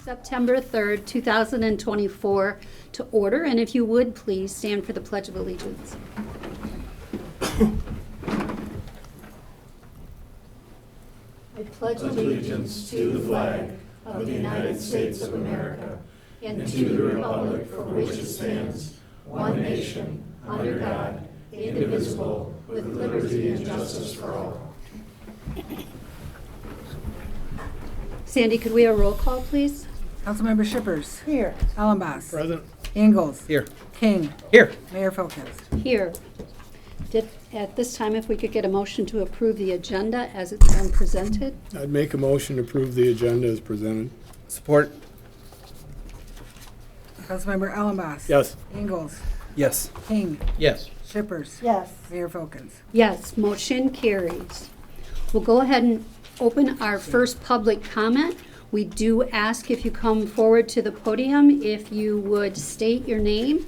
September 3rd, 2024 to order, and if you would please stand for the Pledge of Allegiance. I pledge allegiance to the flag of the United States of America and to the republic for which it stands, one nation, under God, indivisible, with liberty and justice for all. Sandy, could we have a roll call, please? Councilmember Shippers. Here. Allenboss. Present. Ingalls. Here. King. Here. Mayor Folkins. Here. At this time, if we could get a motion to approve the agenda as it's been presented. I'd make a motion to approve the agenda as presented. Support. Councilmember Allenboss. Yes. Ingalls. Yes. King. Yes. Shippers. Yes. Mayor Folkins. Yes, motion carries. We'll go ahead and open our first public comment. We do ask if you come forward to the podium, if you would state your name,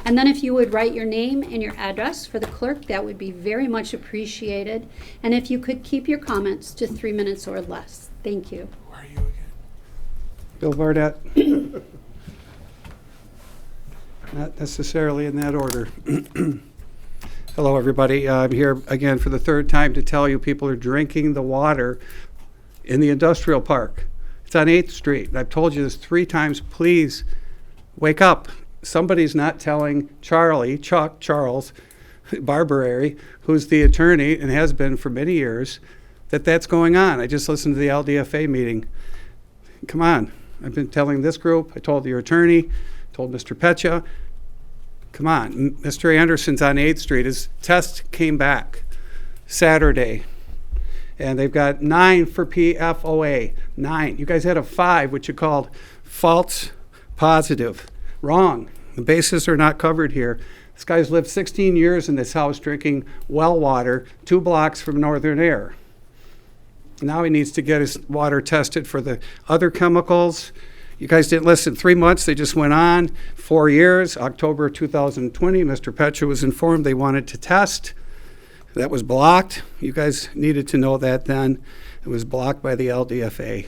and then if you would write your name and your address for the clerk, that would be very much appreciated. And if you could keep your comments to 3 minutes or less. Thank you. Who are you again? Bill Barnett. Not necessarily in that order. Hello, everybody. I'm here again for the third time to tell you people are drinking the water in the industrial park. It's on 8th Street. I've told you this 3 times. Please wake up. Somebody's not telling Charles Barberary, who's the attorney and has been for many years, that that's going on. I just listened to the LDFA meeting. Come on. I've been telling this group. I told your attorney, told Mr. Petcha. Come on. Mr. Anderson's on 8th Street. His test came back Saturday. And they've got 9 for PFOA. 9. You guys had a 5, which you called false positive. Wrong. The bases are not covered here. This guy's lived 16 years in this house drinking well water 2 blocks from Northern Air. Now he needs to get his water tested for the other chemicals. You guys didn't listen. 3 months, they just went on. 4 years, October 2020, Mr. Petcha was informed they wanted to test. That was blocked. You guys needed to know that then. It was blocked by the LDFA.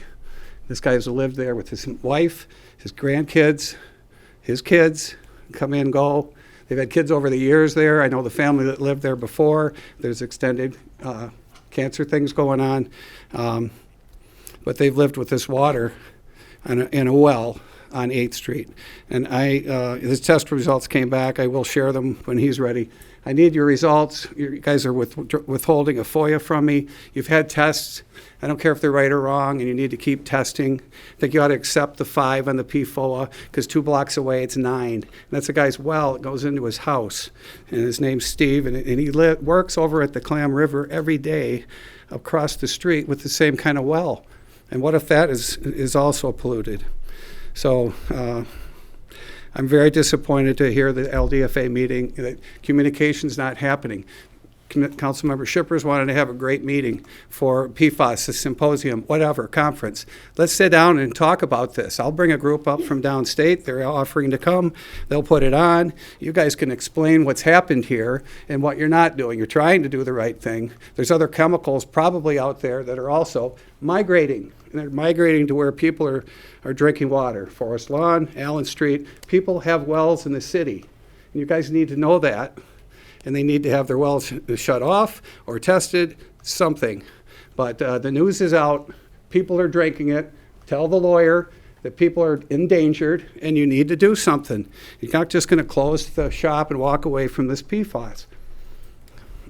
This guy has lived there with his wife, his grandkids, his kids, come in, go. They've had kids over the years there. I know the family that lived there before. There's extended cancer things going on. But they've lived with this water in a well on 8th Street. And his test results came back. I will share them when he's ready. I need your results. You guys are withholding a FOIA from me. You've had tests. I don't care if they're right or wrong, and you need to keep testing. I think you ought to accept the 5 on the PFOA, because 2 blocks away it's 9. And that's a guy's well. It goes into his house. And his name's Steve, and he works over at the Clam River every day across the street with the same kind of well. And what if that is also polluted? So I'm very disappointed to hear the LDFA meeting, that communication's not happening. Councilmember Shippers wanted to have a great meeting for PFAS, a symposium, whatever, conference. Let's sit down and talk about this. I'll bring a group up from downstate. They're offering to come. They'll put it on. You guys can explain what's happened here and what you're not doing. You're trying to do the right thing. There's other chemicals probably out there that are also migrating. And they're migrating to where people are drinking water. Forest Lawn, Allen Street. People have wells in the city. And you guys need to know that. And they need to have their wells shut off or tested, something. But the news is out. People are drinking it. Tell the lawyer that people are endangered and you need to do something. You're not just going to close the shop and walk away from this PFAS.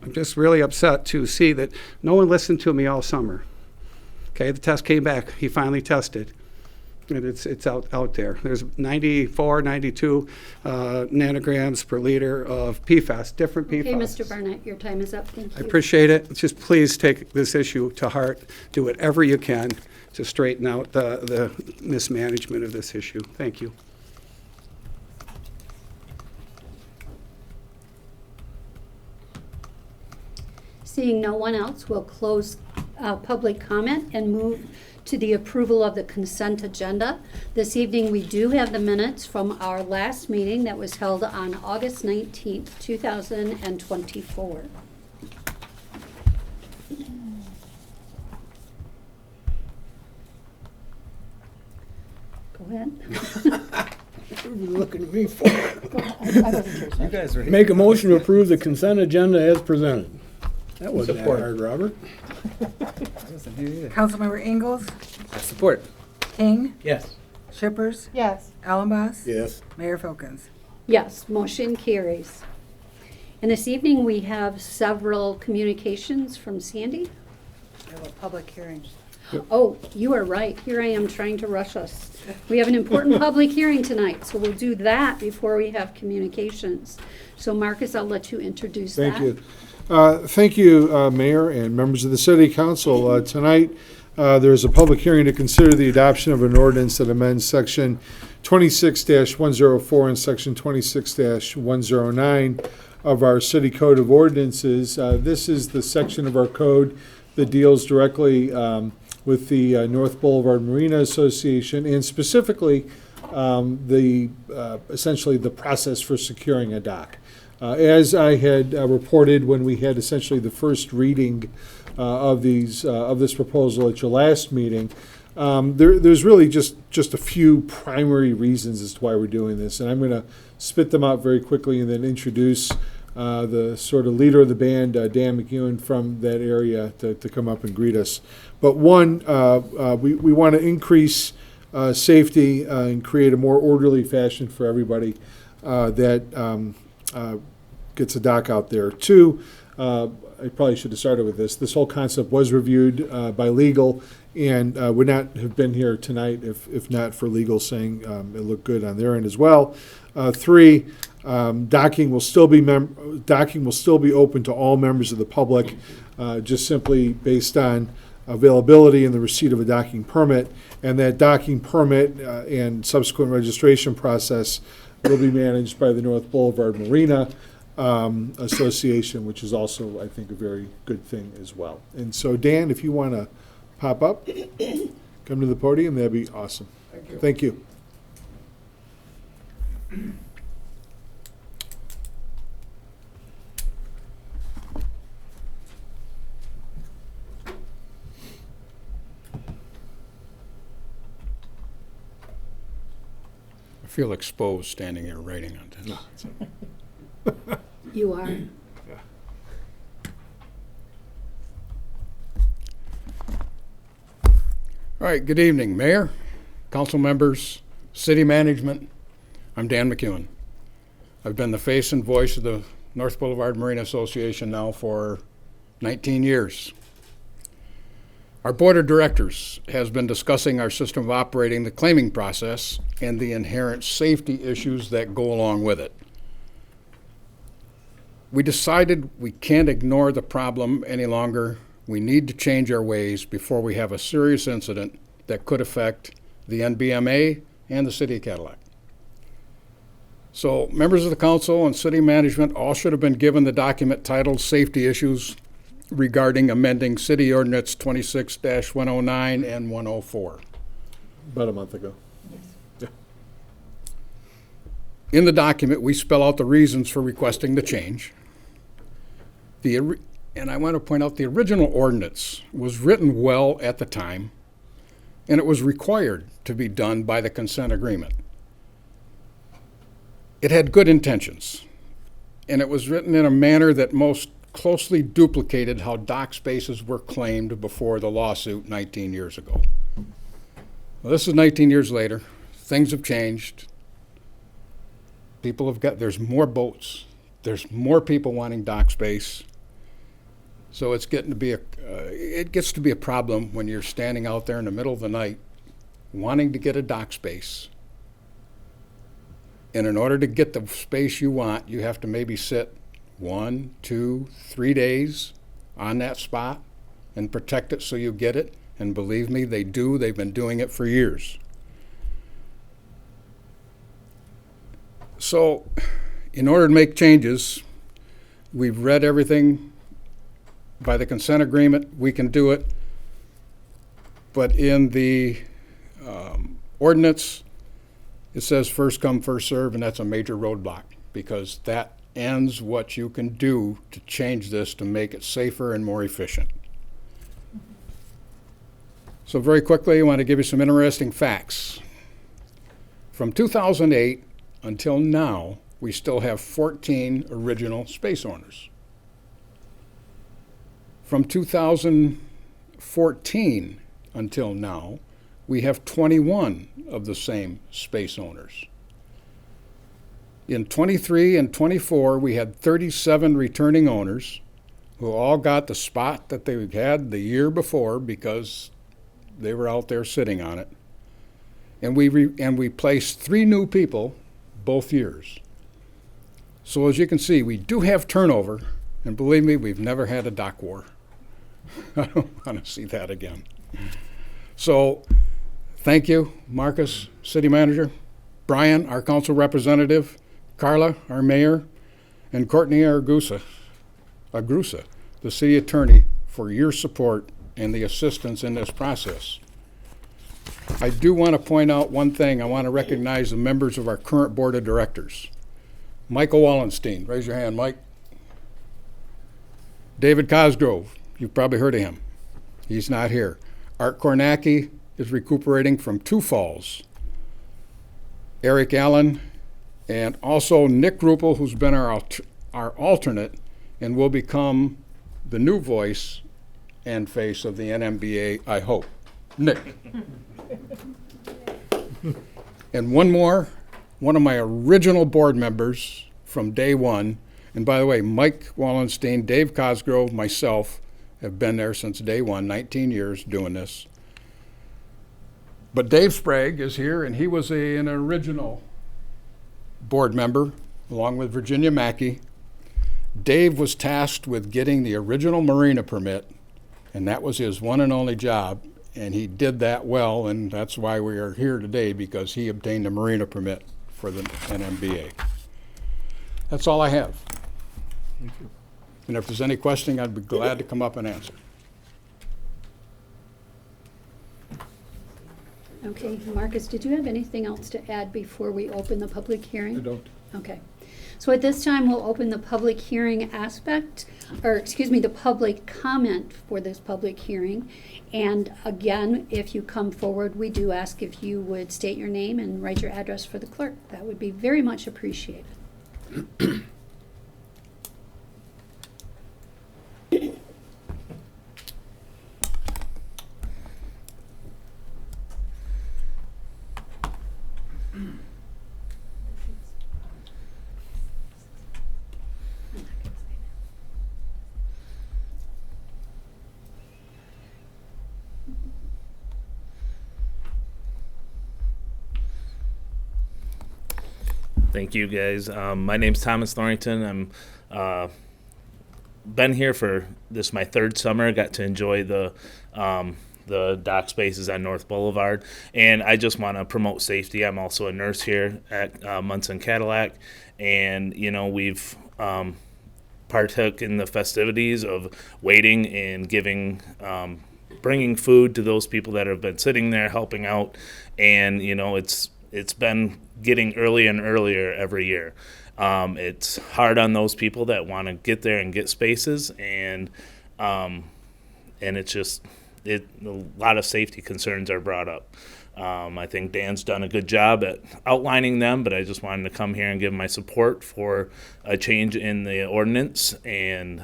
I'm just really upset to see that no one listened to me all summer. Okay, the test came back. He finally tested. And it's out there. There's 94, 92 nanograms per liter of PFAS, different PFAS. Okay, Mr. Barnett, your time is up. Thank you. I appreciate it. Just please take this issue to heart. Do whatever you can to straighten out the mismanagement of this issue. Thank you. Seeing no one else, we'll close public comment and move to the approval of the consent agenda. This evening, we do have the minutes from our last meeting that was held on August 19th, 2024. Go ahead. What are you looking at me for? I wasn't sure, sir. You guys are. Make a motion to approve the consent agenda as presented. That wasn't that Support. hard, Robert. I wasn't here either. Councilmember Ingalls, I support. King, Yes. Shippers, Yes. Ellenboss, Yes. Mayor Folkins. Yes, motion carries. And this evening, we have several communications from Sandy. I have a public hearing. Oh, you are right. Here I am trying to rush us. We have an important public hearing tonight, so we'll do that before we have communications. So Marcus, I'll let you introduce that. Thank you. Thank you, Mayor and members of the City Council. Tonight, there's a public hearing to consider the adoption of an ordinance that amends Section 26-104 and Section 26-109 of our City Code of Ordinances. This is the section of our code that deals directly with the North Boulevard Marina Association and specifically essentially the process for securing a dock. As I had reported when we had essentially the first reading of this proposal at your last meeting, there's really just a few primary reasons as to why we're doing this, and I'm going to spit them out very quickly and then introduce the sort of leader of the band, Dan McEwen, from that area to come up and greet us. But one, we want to increase safety and create a more orderly fashion for everybody that gets a dock out there. Two, I probably should have started with this. This whole concept was reviewed by legal and would not have been here tonight if not for legal saying it looked good on their end as well. Three, docking will still be open to all members of the public, just simply based on availability and the receipt of a docking permit, and that docking permit and subsequent registration process will be managed by the North Boulevard Marina Association, which is also, I think, a very good thing as well. And so, Dan, if you want to pop up, come to the podium, that'd be awesome. Thank you. I feel exposed standing here writing on this. You are. All right, good evening, Mayor, council members, city management. I'm Dan McEwen. I've been the face and voice of the North Boulevard Marina Association now for 19 years. Our board of directors has been discussing our system of operating the claiming process and the inherent safety issues that go along with it. We decided we can't ignore the problem any longer. We need to change our ways before we have a serious incident that could affect the NBMA and the city of Cadillac. So members of the council and city management all should have been given the document titled Safety Issues regarding amending City Ordinance 26-109 and 104. About a month ago. In the document, we spell out the reasons for requesting the change. And I want to point out the original ordinance was written well at the time, and it was required to be done by the consent agreement. It had good intentions, and it was written in a manner that most closely duplicated how dock spaces were claimed before the lawsuit 19 years ago. Well, this is 19 years later. Things have changed. There's more boats. There's more people wanting dock space. So it gets to be a problem when you're standing out there in the middle of the night wanting to get a dock space. And in order to get the space you want, you have to maybe sit 1, 2, 3 days on that spot and protect it so you get it. And believe me, they do. They've been doing it for years. So in order to make changes, we've read everything by the consent agreement. We can do it. But in the ordinance, it says first come, first serve, and that's a major roadblock because that ends what you can do to change this to make it safer and more efficient. So very quickly, I want to give you some interesting facts. From 2008 until now, we still have 14 original space owners. From 2014 until now, we have 21 of the same space owners. In 23 and 24, we had 37 returning owners who all got the spot that they had the year before because they were out there sitting on it. And we placed 3 new people both years. So as you can see, we do have turnover, and believe me, we've never had a dock war. I don't want to see that again. So thank you, Marcus, City Manager, Brian, our Council Representative, Carla, our Mayor, and Courtney Argusa, the City Attorney, for your support and the assistance in this process. I do want to point out one thing. I want to recognize the members of our current Board of Directors. Michael Wallenstein, raise your hand, Mike. David Cosgrove, you've probably heard of him. He's not here. Art Kornacki is recuperating from 2 falls. Eric Allen, and also Nick Ruppel, who's been our alternate and will become the new voice and face of the NMBA, I hope. Nick. And one more, one of my original board members from day one, and by the way, Mike Wallenstein, Dave Cosgrove, myself have been there since day one, 19 years doing this. But Dave Sprague is here, and he was an original board member, along with Virginia Mackey. Dave was tasked with getting the original marina permit, and that was his one and only job, and he did that well, and that's why we are here today, because he obtained the marina permit for the NMBA. That's all I have. Thank you. And if there's any question, I'd be glad to come up and answer. Okay, Marcus, did you have anything else to add before we open the public hearing? I don't. Okay. So at this time, we'll open the public hearing aspect, or excuse me, the public comment for this public hearing. And again, if you come forward, we do ask if you would state your name and write your address for the clerk. That would be very much appreciated. Thank you, guys. My name's Thomas Thorrington. I'm been here for this my 3rd summer. Got to enjoy the dock spaces on North Boulevard, and I just want to promote safety. I'm also a nurse here at Munson Cadillac, and we've partook in the festivities of waiting and giving. Bringing food to those people that have been sitting there helping out, and it's been getting earlier and earlier every year. It's hard on those people that want to get there and get spaces, and it's just a lot of safety concerns are brought up. I think Dan's done a good job at outlining them, but I just wanted to come here and give my support for a change in the ordinance, and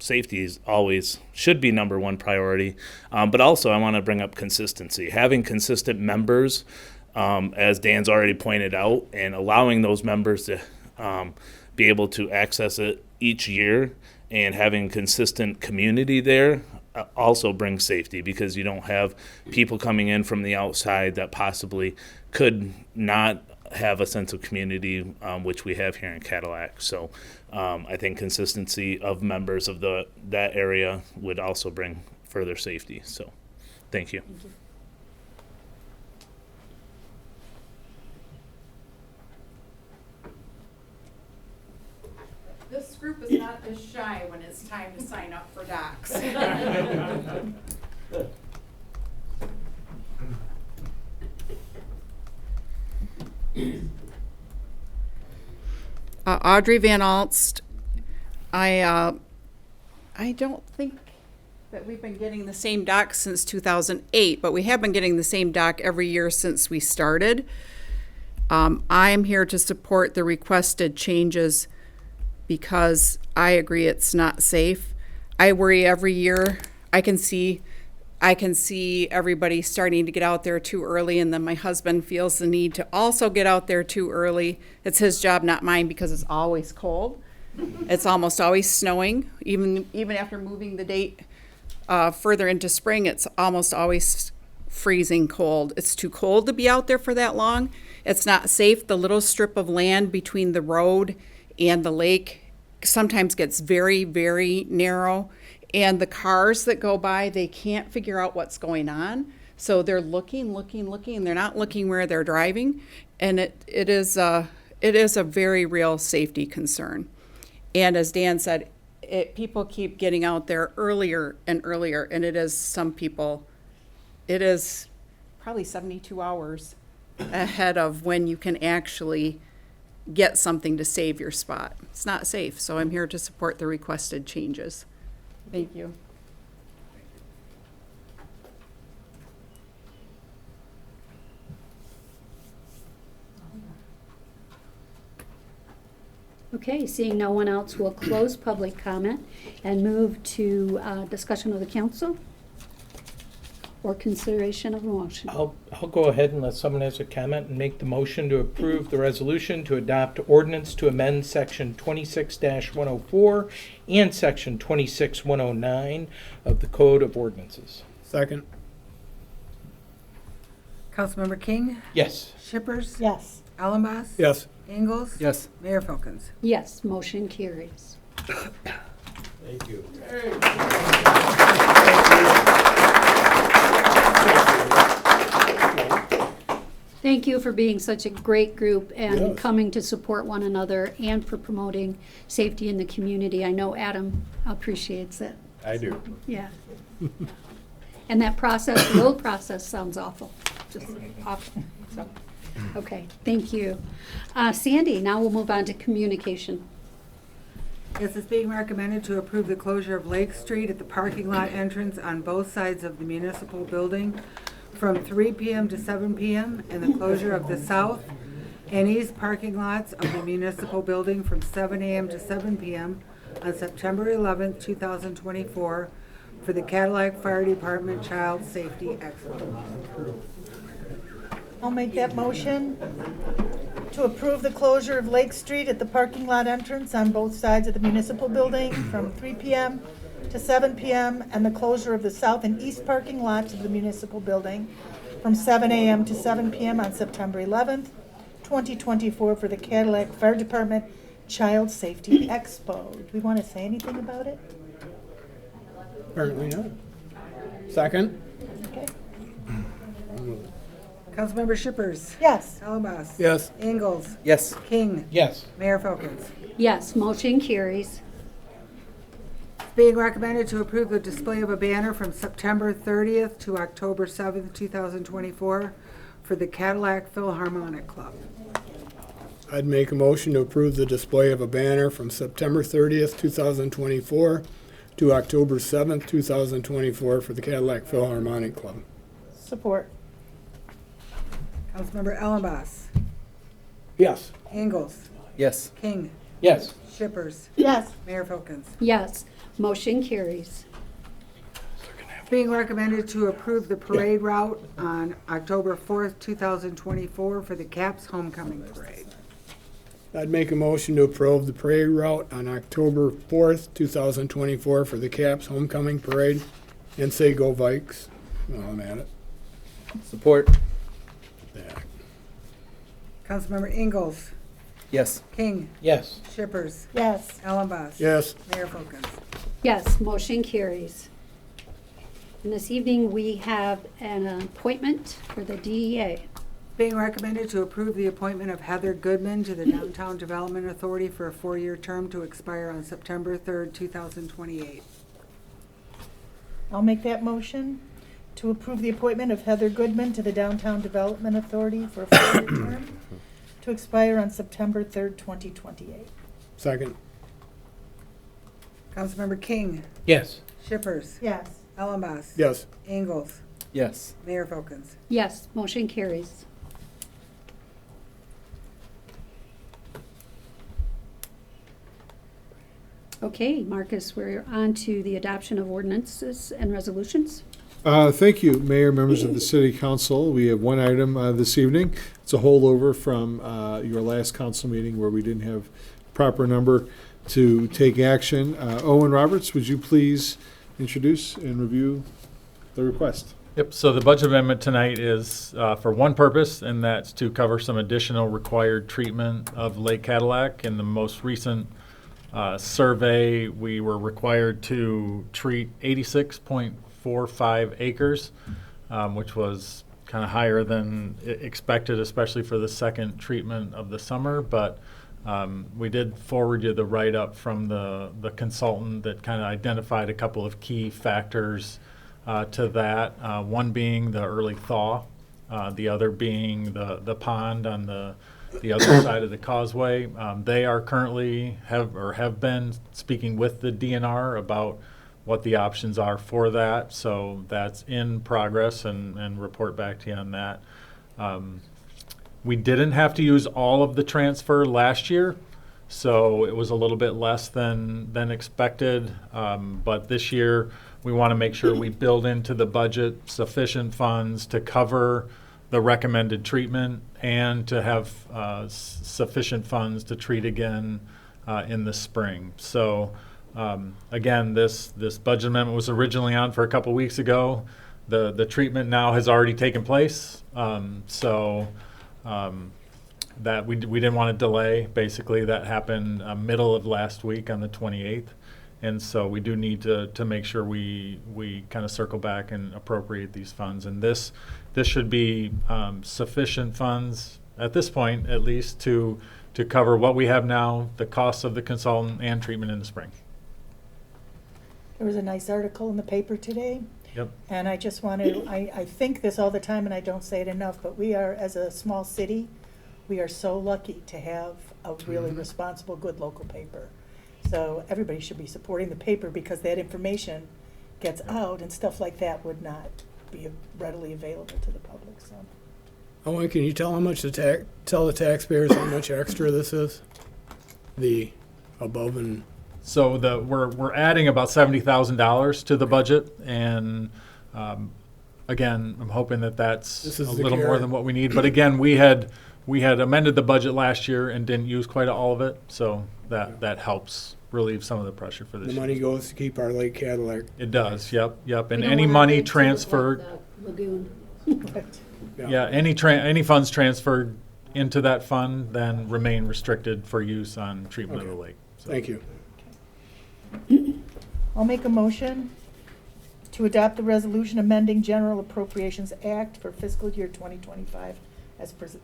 safety is always should be number 1 priority. But also I want to bring up consistency. Having consistent members, as Dan's already pointed out, and allowing those members to be able to access it each year, and having consistent community there also brings safety, because you don't have people coming in from the outside that possibly could not have a sense of community, which we have here in Cadillac. So I think consistency of members of that area would also bring further safety. So thank you. Thank you. This group is not as shy when it's time to sign up for docs. Audrey Van Alst. I don't think that we've been getting the same doc since 2008, but we have been getting the same doc every year since we started. I am here to support the requested changes because I agree it's not safe. I worry every year. I can see everybody starting to get out there too early, and then my husband feels the need to also get out there too early. It's his job, not mine, because it's always cold. It's almost always snowing. Even after moving the date further into spring, it's almost always freezing cold. It's too cold to be out there for that long. It's not safe. The little strip of land between the road and the lake sometimes gets very, very narrow. And the cars that go by, they can't figure out what's going on. So they're looking, and they're not looking where they're driving. And it is a very real safety concern. And as Dan said, people keep getting out there earlier and earlier. And it is probably 72 hours ahead of when you can actually get something to save your spot. It's not safe. So I'm here to support the requested changes. Thank you. Okay, seeing no one else, we'll close public comment and move to discussion of the council or consideration of a motion. I'll go ahead unless someone has a comment and make the motion to approve the resolution to adopt ordinance to amend section 26-104 and section 26-109 of the Code of Ordinances. Second. Councilmember King, Yes. Shippers, Yes. Ellenboss, Yes. Ingalls, Yes. Mayor Folkins. Yes, motion carries. Thank you. Thank you for being such a great group and Yes. coming to support one another and for promoting safety in the community. I know Adam appreciates it. I do. Yeah. And that process, the old process sounds awful, just awful. So, okay, thank you. Sandy, now we'll move on to communication. Yes, it's being recommended to approve the closure of Lake Street at the parking lot entrance on both sides of the municipal building from 3 p.m. to 7 p.m. and the closure of the south and east parking lots of the municipal building from 7 a.m. to 7 p.m. on September 11th, 2024 for the Cadillac Fire Department Child Safety Expo. I'll make that motion to approve the closure of Lake Street at the parking lot entrance on both sides of the municipal building from 3 p.m. to 7 p.m. and the closure of the south and east parking lots of the municipal building from 7 a.m. to 7 p.m. on September 11th, 2024 for the Cadillac Fire Department Child Safety Expo. Do we want to say anything about it? Apparently not. Second. Okay. Councilmember Shippers. Yes. Ellenboss. Yes. Ingalls. Yes. King. Yes. Mayor Folkins. Yes, motion carries. It's being recommended to approve the display of a banner from September 30th to October 7th, 2024 for the Cadillac Philharmonic Club. I'd make a motion to approve the display of a banner from September 30th, 2024 to October 7th, 2024 for the Cadillac Philharmonic Club. Support. Councilmember Ellenboss. Yes. Ingalls. Yes. King. Yes. Shippers. Yes. Mayor Folkins. Yes, motion carries. It's being recommended to approve the parade route on October 4th, 2024 for the CAPS Homecoming Parade. I'd make a motion to approve the parade route on October 4th, 2024 for the CAPS Homecoming Parade and say go Vikes while I'm at it. Support. Yeah. Councilmember Ingalls. Yes. King. Yes. Shippers. Yes. Ellenboss. Yes. Mayor Folkins. Yes, motion carries. And this evening, we have an appointment for the DEA. Being recommended to approve the appointment of Heather Goodman to the Downtown Development Authority for a 4-year term to expire on September 3rd, 2028. I'll make that motion to approve the appointment of Heather Goodman to the Downtown Development Authority for a 4-year term to expire on September 3rd, 2028. Second. Councilmember King. Yes. Shippers. Yes. Ellenboss. Yes. Ingalls. Yes. Mayor Folkins. Yes, motion carries. Okay, Marcus, we're on to the adoption of ordinances and resolutions. Thank you, Mayor, members of the City Council. We have one item this evening. It's a holdover from your last council meeting where we didn't have proper number to take action. Owen Roberts, would you please introduce and review the request? Yep, so the budget amendment tonight is for one purpose, and that's to cover some additional required treatment of Lake Cadillac. In the most recent survey, we were required to treat 86.45 acres, which was kind of higher than expected, especially for the second treatment of the summer. But we did forward you the write-up from the consultant that kind of identified a couple of key factors to that, one being the early thaw, the other being the pond on the other side of the causeway. They are currently have been speaking with the DNR about what the options are for that, so that's in progress and report back to you on that. We didn't have to use all of the transfer last year, so it was a little bit less than expected, but this year we want to make sure we build into the budget sufficient funds to cover the recommended treatment and to have sufficient funds to treat again in the spring. So again, this budget amendment was originally on for a couple weeks ago. The treatment now has already taken place, so that we didn't want to delay. Basically, that happened middle of last week on the 28th. And so we do need to make sure we kind of circle back and appropriate these funds. And this should be sufficient funds at this point, at least, to cover what we have now, the costs of the consultant, and treatment in the spring. There was a nice article in the paper today. Yep. And I just want to, I think this all the time and I don't say it enough, but we are, as a small city, we are so lucky to have a really responsible, good local paper. So everybody should be supporting the paper because that information gets out and stuff like that would not be readily available to the public. So, Owen, can you tell how much tell the taxpayers how much extra this is? The above and So we're adding about $70,000 to the budget, and again, I'm hoping that's This is a the little more carrot. than what we need. But again, we had amended the budget last year and didn't use quite all of it, so that helps relieve some of the pressure for this the year. money goes to keep our Lake Cadillac. It does, yep. And We don't any want money it to transferred, look like the lagoon. yeah, any funds transferred into that fund then remain restricted for use on treatment of the lake. So. Thank you. I'll make a motion to adopt the resolution amending General Appropriations Act for fiscal year 2025 as presented.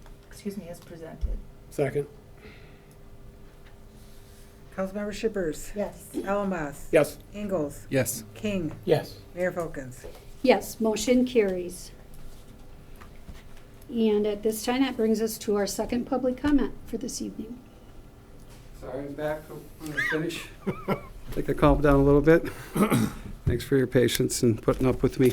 Second. Councilmember Shippers. Yes. Allenboss. Yes. Ingalls. Yes. King. Yes. Mayor Folkins. Yes, motion carries. And at this time, that brings us to our second public comment for this evening. Sorry, I'm back. I'm going to finish. I think I calmed down a little bit. Thanks for your patience and putting up with me.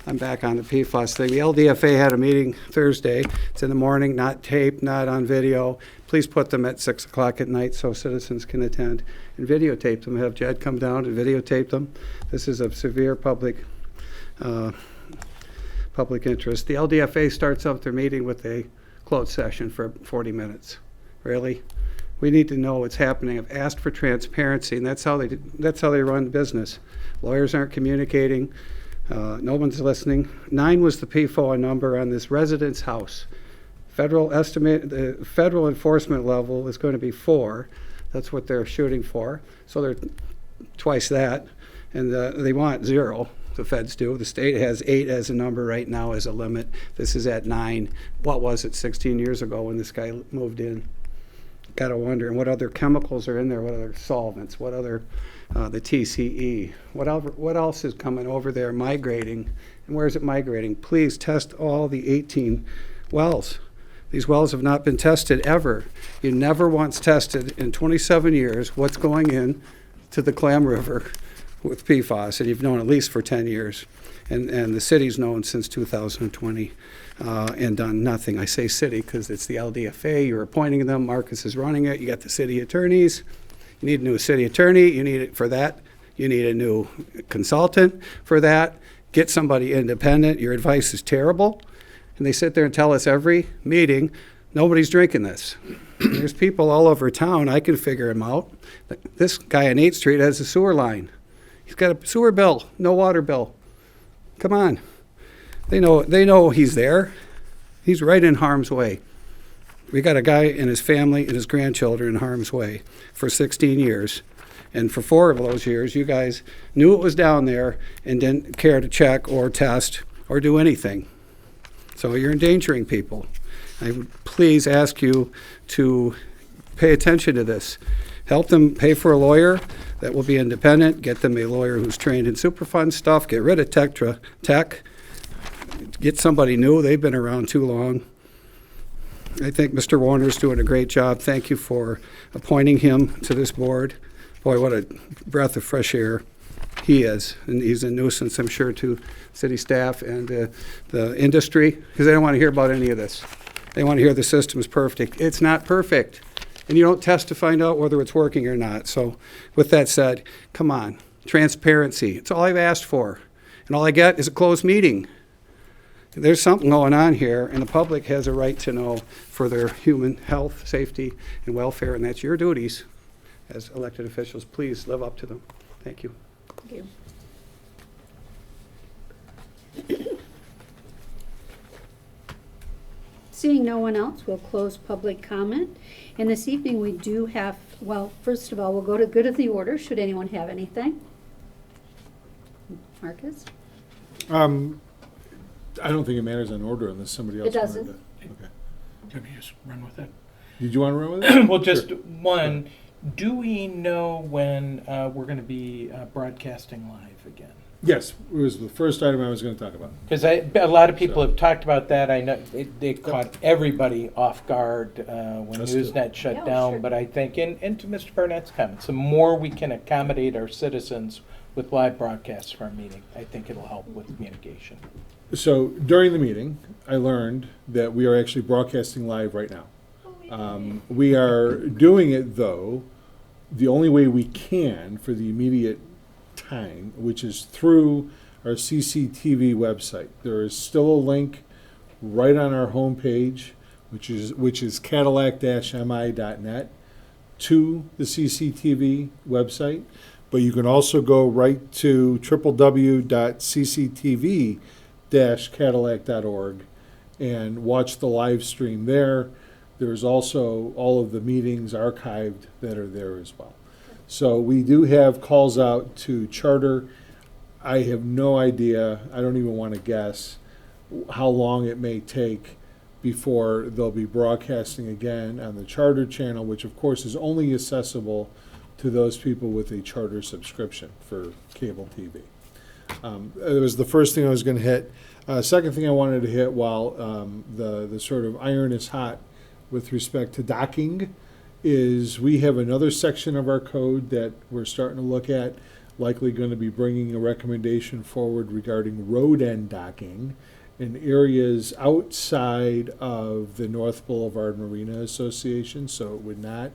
I'm back on the PFAS thing. The LDFA had a meeting Thursday. It's in the morning, not taped, not on video. Please put them at 6 o'clock at night so citizens can attend and videotape them. Have Jed come down and videotape them. This is of severe public interest. The LDFA starts up their meeting with a closed session for 40 minutes. Really? We need to know what's happening. I've asked for transparency, and that's how they run business. Lawyers aren't communicating. No one's listening. 9 was the PFOA number on this resident's house. The federal enforcement level is going to be 4. That's what they're shooting for. So they're twice that, and they want 0. The feds do. The state has 8 as a number right now as a limit. This is at 9. What was it 16 years ago when this guy moved in? Got to wonder. And what other chemicals are in there? What other solvents? What other, the TCE? What else is coming over there, migrating? And where is it migrating? Please test all the 18 wells. These wells have not been tested ever. You never once tested in 27 years what's going in to the Clam River with PFAS, and you've known at least for 10 years. And the city's known since 2020 and done nothing. I say city because it's the LDFA. You're appointing them. Marcus is running it. You got the city attorneys. You need a new city attorney, you need it for that. You need a new consultant for that. Get somebody independent. Your advice is terrible. And they sit there and tell us every meeting, nobody's drinking this. There's people all over town, I can figure them out. This guy on 8th Street has a sewer line. He's got a sewer bill, no water bill. Come on. They know he's there. He's right in harm's way. We got a guy and his family and his grandchildren in harm's way for 16 years. And for 4 of those years, you guys knew it was down there and didn't care to check or test or do anything. So you're endangering people. I would please ask you to pay attention to this. Help them pay for a lawyer that will be independent. Get them a lawyer who's trained in Superfund stuff. Get rid of Tech. Get somebody new. They've been around too long. I think Mr. Warner's doing a great job. Thank you for appointing him to this board. Boy, what a breath of fresh air he is. And he's a nuisance, I'm sure, to city staff and the industry, because they don't want to hear about any of this. They want to hear the system's perfect. It's not perfect. And you don't test to find out whether it's working or not. So with that said, come on. Transparency. It's all I've asked for. And all I get is a closed meeting. There's something going on here, and the public has a right to know for their human health, safety, and welfare, and that's your duties as elected officials. Please live up to them. Thank you. Thank you. Seeing no one else, we'll close public comment. And this evening we do have, well, first of all, we'll go to good of the order. Should anyone have anything? Marcus? I don't think it matters on order unless somebody else. It doesn't. wanted to- Okay. Let me just run with it. Did you want to run with it? Well, just Sure. one, do we know when we're going to be broadcasting live again? Yes, it was the first item I was going to talk about. Because a lot of people have talked about that. I know they caught everybody off guard when That's Newsnet shut Yeah, down. sure. But I think, and to Mr. Barnett's comments, the more we can accommodate our citizens with live broadcasts for our meeting, I think it'll help with communication. So during the meeting, I learned that we are actually broadcasting live right now. We are doing it, though, the only way we can for the immediate time, which is through our CCTV website. There is still a link right on our homepage, which is Cadillac-mi.net, to the CCTV website. But you can also go right to www.cctv-cadillac.org and watch the live stream there. There's also all of the meetings archived that are there as well. So we do have calls out to charter. I have no idea, I don't even want to guess how long it may take before they'll be broadcasting again on the charter channel, which of course is only accessible to those people with a charter subscription for cable TV. It was the first thing I was going to hit. Second thing I wanted to hit while the sort of iron is hot with respect to docking is we have another section of our code that we're starting to look at, likely going to be bringing a recommendation forward regarding road end docking in areas outside of the North Boulevard Marina Association, so it would not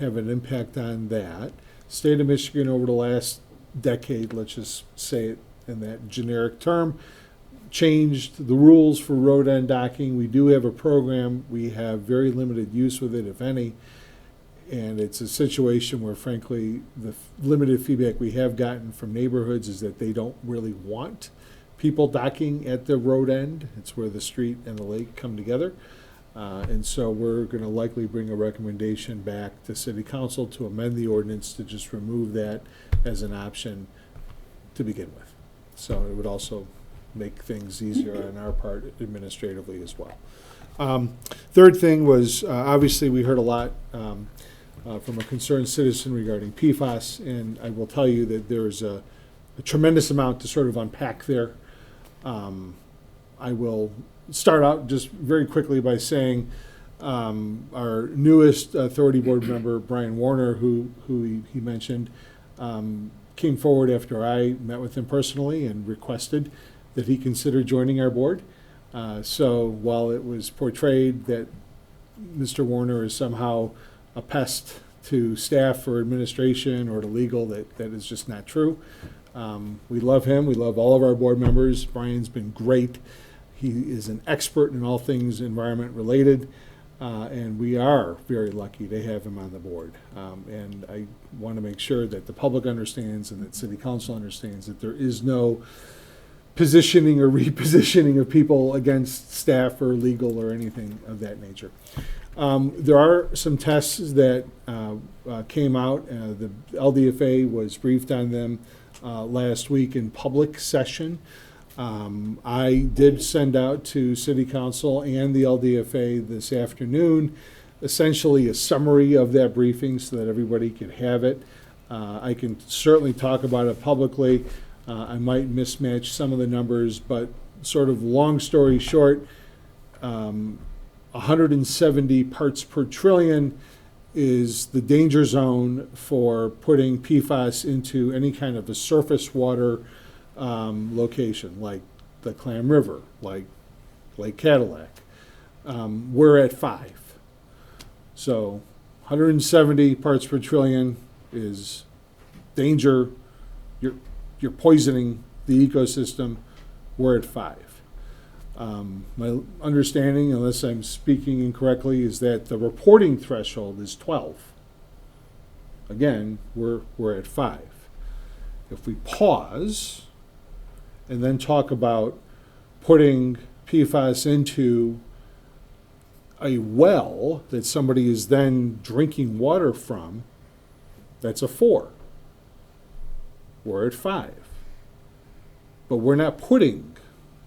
have an impact on that. State of Michigan over the last decade, let's just say it in that generic term, changed the rules for road end docking. We do have a program. We have very limited use with it, if any. And it's a situation where, frankly, the limited feedback we have gotten from neighborhoods is that they don't really want people docking at the road end. It's where the street and the lake come together. And so we're going to likely bring a recommendation back to City Council to amend the ordinance to just remove that as an option to begin with. So it would also make things easier on our part administratively as well. Third thing was, obviously, we heard a lot from a concerned citizen regarding PFAS, and I will tell you that there's a tremendous amount to sort of unpack there. I will start out just very quickly by saying our newest authority board member, Brian Warner, who he mentioned, came forward after I met with him personally and requested that he consider joining our board. So while it was portrayed that Mr. Warner is somehow a pest to staff or administration or to legal that is just not true. We love him. We love all of our board members. Brian's been great. He is an expert in all things environment related, and we are very lucky to have him on the board. And I want to make sure that the public understands and that City Council understands that there is no positioning or repositioning of people against staff or legal or anything of that nature. There are some tests that came out. The LDFA was briefed on them last week in public session. I did send out to City Council and the LDFA this afternoon essentially a summary of that briefing so that everybody can have it. I can certainly talk about it publicly. I might mismatch some of the numbers, but sort of long story short, 170 parts per trillion is the danger zone for putting PFAS into any kind of a surface water location, like the Clam River, like Lake Cadillac. We're at 5. So 170 parts per trillion is danger. You're poisoning the ecosystem. We're at 5. My understanding, unless I'm speaking incorrectly, is that the reporting threshold is 12. Again, we're at 5. If we pause and then talk about putting PFAS into a well that somebody is then drinking water from, that's a 4. We're at 5. But we're not putting,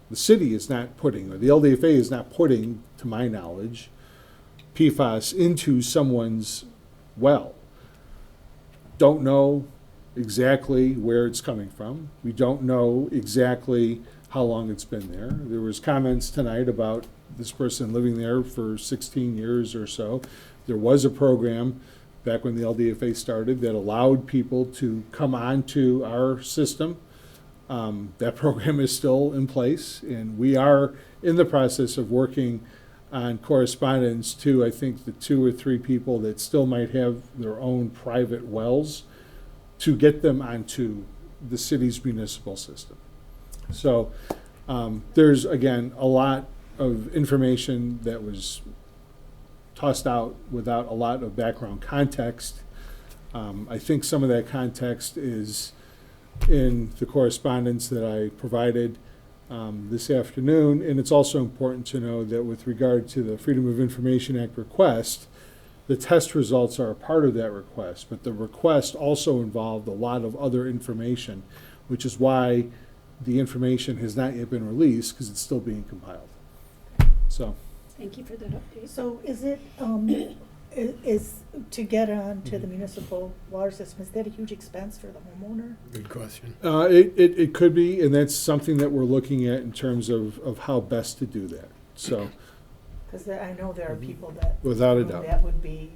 the city is not putting, or the LDFA is not putting, to my knowledge, PFAS into someone's well. Don't know exactly where it's coming from. We don't know exactly how long it's been there. There was comments tonight about this person living there for 16 years or so. There was a program back when the LDFA started that allowed people to come onto our system. That program is still in place, and we are in the process of working on correspondence to, I think, the 2 or 3 people that still might have their own private wells to get them onto the city's municipal system. So there's, again, a lot of information that was tossed out without a lot of background context. I think some of that context is in the correspondence that I provided this afternoon, and it's also important to know that with regard to the Freedom of Information Act request, the test results are a part of that request, but the request also involved a lot of other information, which is why the information has not yet been released, because it's still being compiled. So, Thank you for that update. So is it, is to get onto the municipal water system, is that a huge expense for the homeowner? Good question. it could be, and that's something that we're looking at in terms of how best to do that. So, Because I know there are people that. Without a doubt. That would be,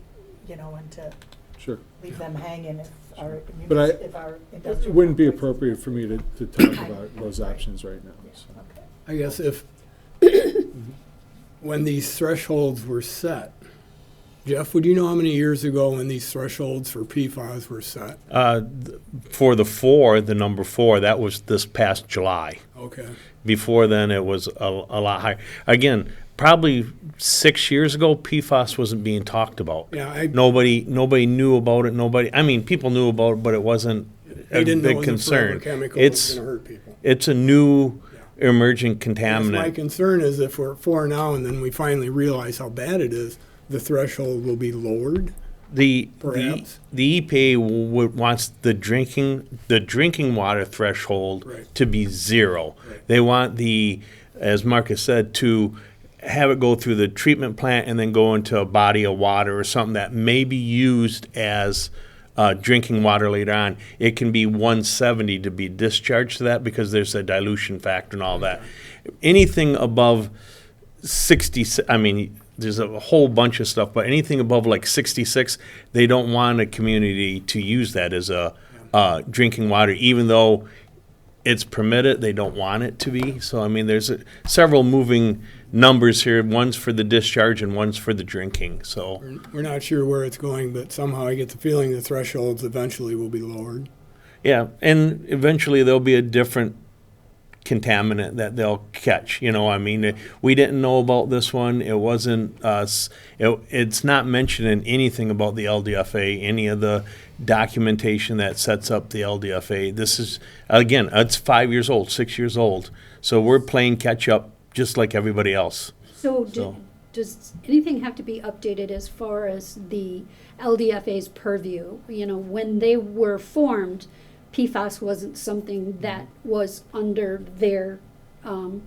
and to sure. leave them hanging if our, But if our It industrial. wouldn't be complex- appropriate for me to talk about those options right now. Yeah, So. okay. I guess if, when these thresholds were set, Jeff, would you know how many years ago when these thresholds for PFAS were set? For the number 4, that was this past July. Okay. Before then, it was a lot higher. Again, probably 6 years ago, PFAS wasn't being talked about. Yeah, Nobody knew about it. People knew about it, but it wasn't they a didn't know big it was a concern. forever chemical that was It's going to hurt people. it's a new emerging That's my contaminant. concern is if we're at 4 now and then we finally realize how bad it is, the threshold will be lowered. The Perhaps. the EPA wants the drinking water threshold Right. to be 0. Right. They want as Marcus said, to have it go through the treatment plant and then go into a body of water or something that may be used as drinking water later on. It can be 170 to be discharged to that because there's a dilution factor and all that. Anything above 60, there's a whole bunch of stuff, but anything above like 66, they don't want a community to use that as a drinking water, even though it's permitted. They don't want it to be. So there's several moving numbers here. One's for the discharge and one's for the drinking, so. We're not sure where it's going, but somehow I get the feeling the thresholds eventually will be lowered. Yeah, and eventually there'll be a different contaminant that they'll catch. You know, I mean, we didn't know about this one. It wasn't us. It's not mentioning anything about the LDFA, any of the documentation that sets up the LDFA. This is, again, it's 5 years old, 6 years old. So we're playing catch up just like everybody else. So So- does anything have to be updated as far as the LDFA's purview? You know, when they were formed, PFAS wasn't something that was under their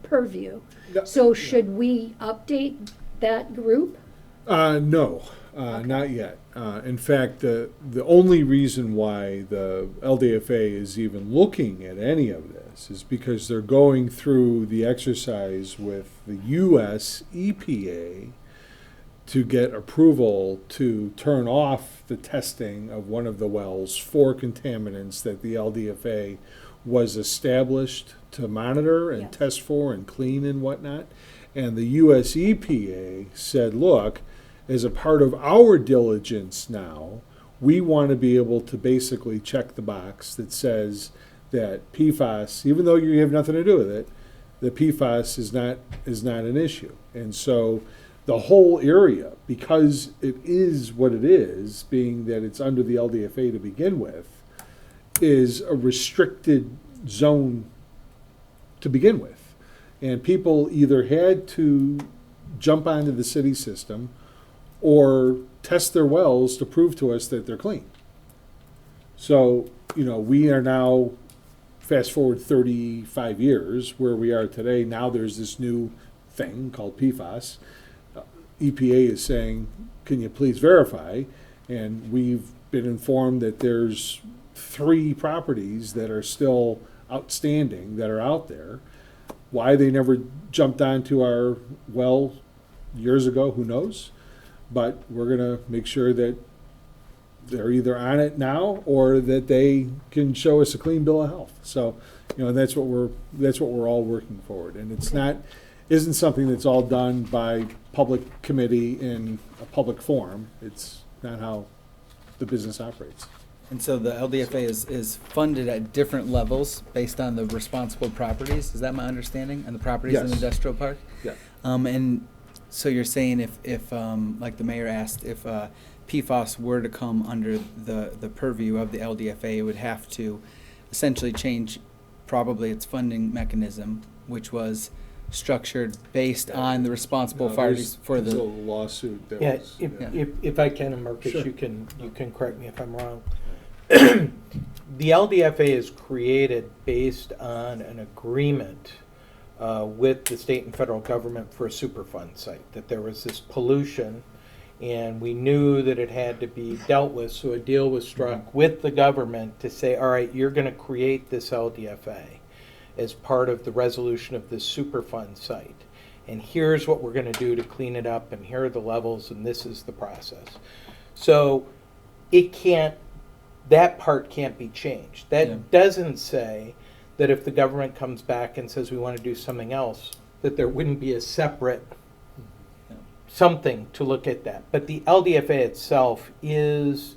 purview. Yeah. So should we update that group? No, not yet. In fact, the only reason why the LDFA is even looking at any of this is because they're going through the exercise with the U.S. EPA to get approval to turn off the testing of one of the wells for contaminants that the LDFA was established to monitor and Yes. test for and clean and whatnot. And the U.S. EPA said, look, as a part of our diligence now, we want to be able to basically check the box that says that PFAS, even though you have nothing to do with it, the PFAS is not an issue. And so the whole area, because it is what it is, being that it's under the LDFA to begin with, is a restricted zone to begin with. And people either had to jump onto the city system or test their wells to prove to us that they're clean. So, you know, we are now, fast forward 35 years, where we are today. Now there's this new thing called PFAS. EPA is saying, can you please verify? And we've been informed that there's 3 properties that are still outstanding that are out there. Why they never jumped onto our well years ago, who knows? But we're going to make sure that they're either on it now or that they can show us a clean bill of health. So, you know, that's what we're all working forward. And it's isn't something that's all done by public committee in a public forum. It's not how the business operates. And so the LDFA is funded at different levels based on the responsible properties. Is that my understanding? And the properties in the Yes. industrial park? Yeah. And so you're saying if like the mayor asked, if PFAS were to come under the purview of the LDFA, it would have to essentially change probably its funding mechanism, which was structured based on the responsible parties for There's a the. lawsuit that Yeah, was. if I can, and Marcus, Sure. you can correct me if I'm wrong. The LDFA is created based on an agreement with the state and federal government for a Superfund site, that there was this pollution, and we knew that it had to be dealt with, so a deal was struck with the government to say, all right, you're going to create this LDFA as part of the resolution of this Superfund site. And here's what we're going to do to clean it up, and here are the levels, and this is the process. So that part can't be changed. That Yeah. doesn't say that if the government comes back and says we want to do something else, that there wouldn't be a separate something to look at that. But the LDFA itself is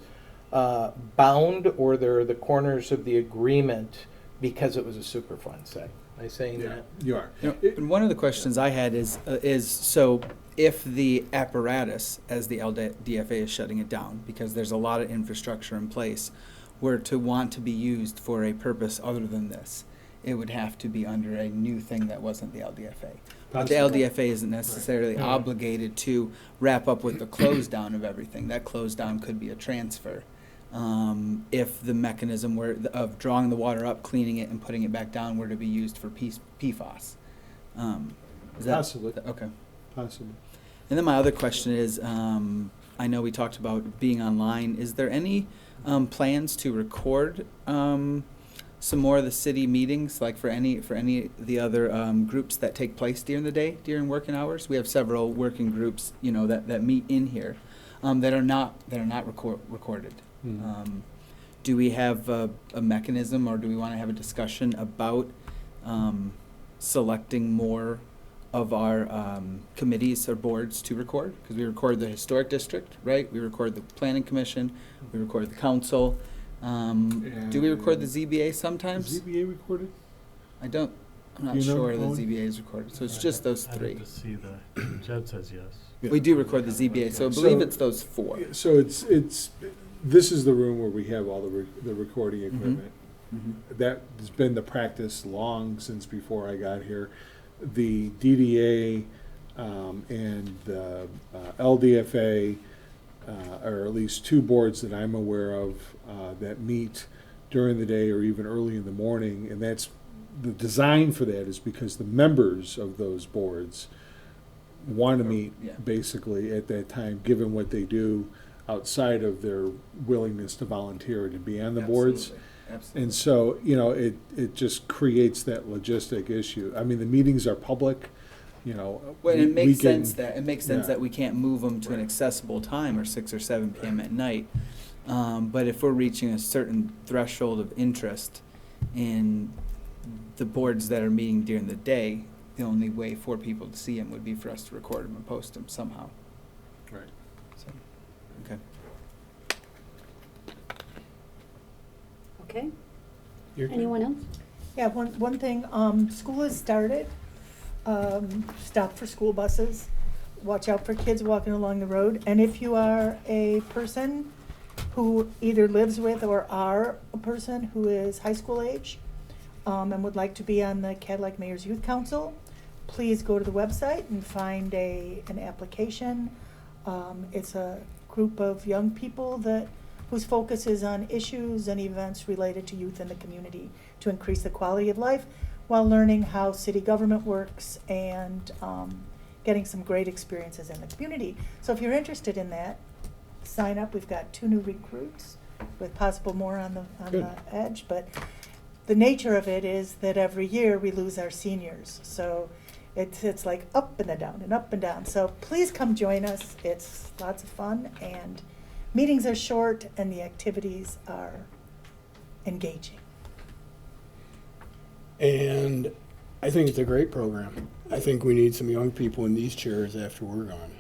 bound, or there are the corners of the agreement because it was a Superfund site. Am I saying that? You are. And one of the questions I had is so if the apparatus, as the LDFA is shutting it down, because there's a lot of infrastructure in place, were to want to be used for a purpose other than this, it would have to be under a new thing that wasn't the LDFA. But the LDFA isn't necessarily obligated to wrap up with the close down of everything. That close down could be a transfer. If the mechanism of drawing the water up, cleaning it, and putting it back down were to be used for PFAS. Is that Possibly. okay? Possibly. And then my other question is, I know we talked about being online. Is there any plans to record some more of the city meetings, like for any of the other groups that take place during the day, during working hours? We have several working groups, you know, that meet in here that are not recorded. Do we have a mechanism, or do we want to have a discussion about selecting more of our committees or boards to record, because we record the historic district, right? We record the planning commission, we record the council. Do we record the ZBA sometimes? ZBA recorded? I'm not You know, sure the Owen? ZBA is recorded, so it's just those I'd three. have to see the, Jed says yes. Yeah. We do record the ZBA, so I believe So- it's those four. So it's, this is the room where we have all the recording equipment. That has been the practice long since before I got here. The DDA and the LDFA are at least two boards that I'm aware of that meet during the day or even early in the morning, and that's the design for that is because the members of those boards want to meet Yeah. basically at that time, given what they do outside of their willingness to volunteer to be on the boards. Absolutely. And so, you know, it just creates that logistic issue. I mean, the meetings are public, you know. Well, and it we makes can- sense that we can't move them to an accessible time or 6 or 7 p.m. at night. But if we're reaching a certain threshold of interest in the boards that are meeting during the day, the only way for people to see them would be for us to record them and post them somehow. Right. So, okay. Okay, Your turn. anyone else? Yeah, one thing, school has started. Stop for school buses. Watch out for kids walking along the road. And if you are a person who either lives with or are a person who is high school age, and would like to be on the Cadillac Mayor's Youth Council, please go to the website and find an application. It's a group of young people whose focus is on issues and events related to youth in the community to increase the quality of life while learning how city government works and getting some great experiences in the community. So if you're interested in that, sign up. We've got 2 new recruits with possible more on the edge, but the nature of it is that every year we lose our seniors. So it's like up and down and up and down. So please come join us. It's lots of fun, and meetings are short and the activities are engaging. And I think it's a great program. I think we need some young people in these chairs after we're gone.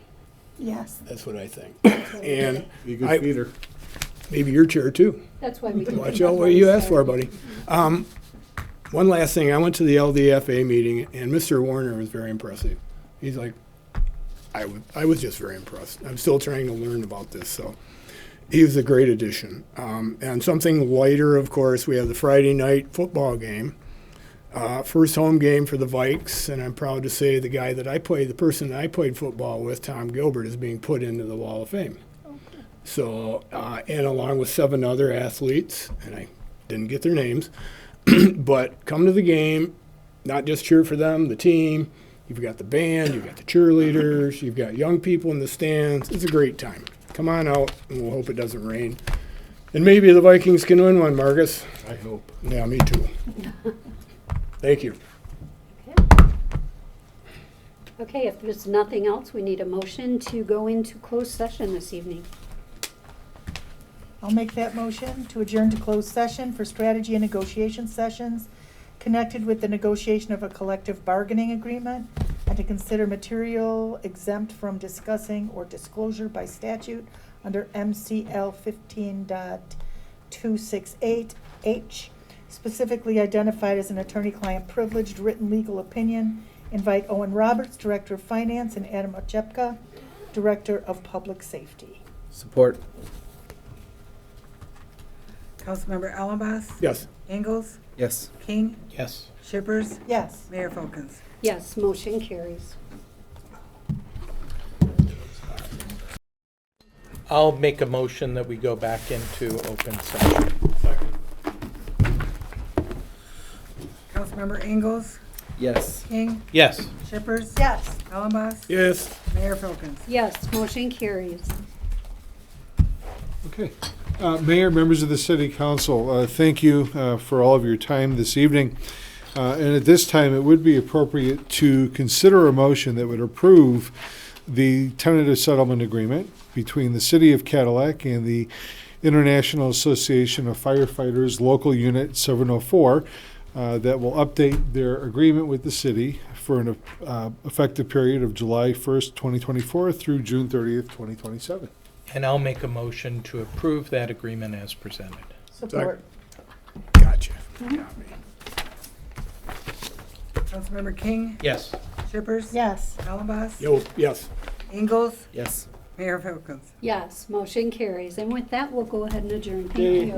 Yes. That's what I think. And Be a good I- feeder. maybe your chair too. That's why we do. Watch out what you ask for, buddy. One last thing, I went to the LDFA meeting and Mr. Warner was very impressive. He's like, I was just very impressed. I'm still trying to learn about this, so he was a great addition. And something lighter, of course, we have the Friday night football game. First home game for the Vikes, and I'm proud to say the person I played football with, Tom Gilbert, is being put into the Wall of Fame. So, and along with 7 other athletes, and I didn't get their names, but come to the game, not just cheer for them, the team. You've got the band, you've got the cheerleaders, you've got young people in the stands. It's a great time. Come on out, and we'll hope it doesn't rain. And maybe the Vikings can win one, Marcus. I hope. Yeah, me too. Thank you. Okay, if there's nothing else, we need a motion to go into closed session this evening. I'll make that motion to adjourn to closed session for strategy and negotiation sessions connected with the negotiation of a collective bargaining agreement and to consider material exempt from discussing or disclosure by statute under MCL 15.268H, specifically identified as an attorney-client privileged written legal opinion. Invite Owen Roberts, Director of Finance, and Adam Ochepka, Director of Public Safety. Support. Councilmember Allenboss? Yes. Ingalls? Yes. King? Yes. Shippers? Yes. Mayor Folkins? Yes, motion carries. I'll make a motion that we go back into open session. Councilmember Ingalls? Yes. King? Yes. Shippers? Yes. Allenboss? Yes. Mayor Folkins? Yes, motion carries. Okay. Mayor, members of the City Council, thank you for all of your time this evening. And at this time, it would be appropriate to consider a motion that would approve the tentative settlement agreement between the City of Cadillac and the International Association of Firefighters Local Unit 704 that will update their agreement with the city for an effective period of July 1st, 2024 through June 30th, 2027. And I'll make a motion to approve that agreement as presented. Support. Gotcha. Got me. Councilmember King, Yes. Shippers. Yes. Allenboss, Yo, yes. Ingalls, Yes. Mayor Filkins. Yes, motion carries. And with that, we'll go ahead and adjourn. Thank Yay. you.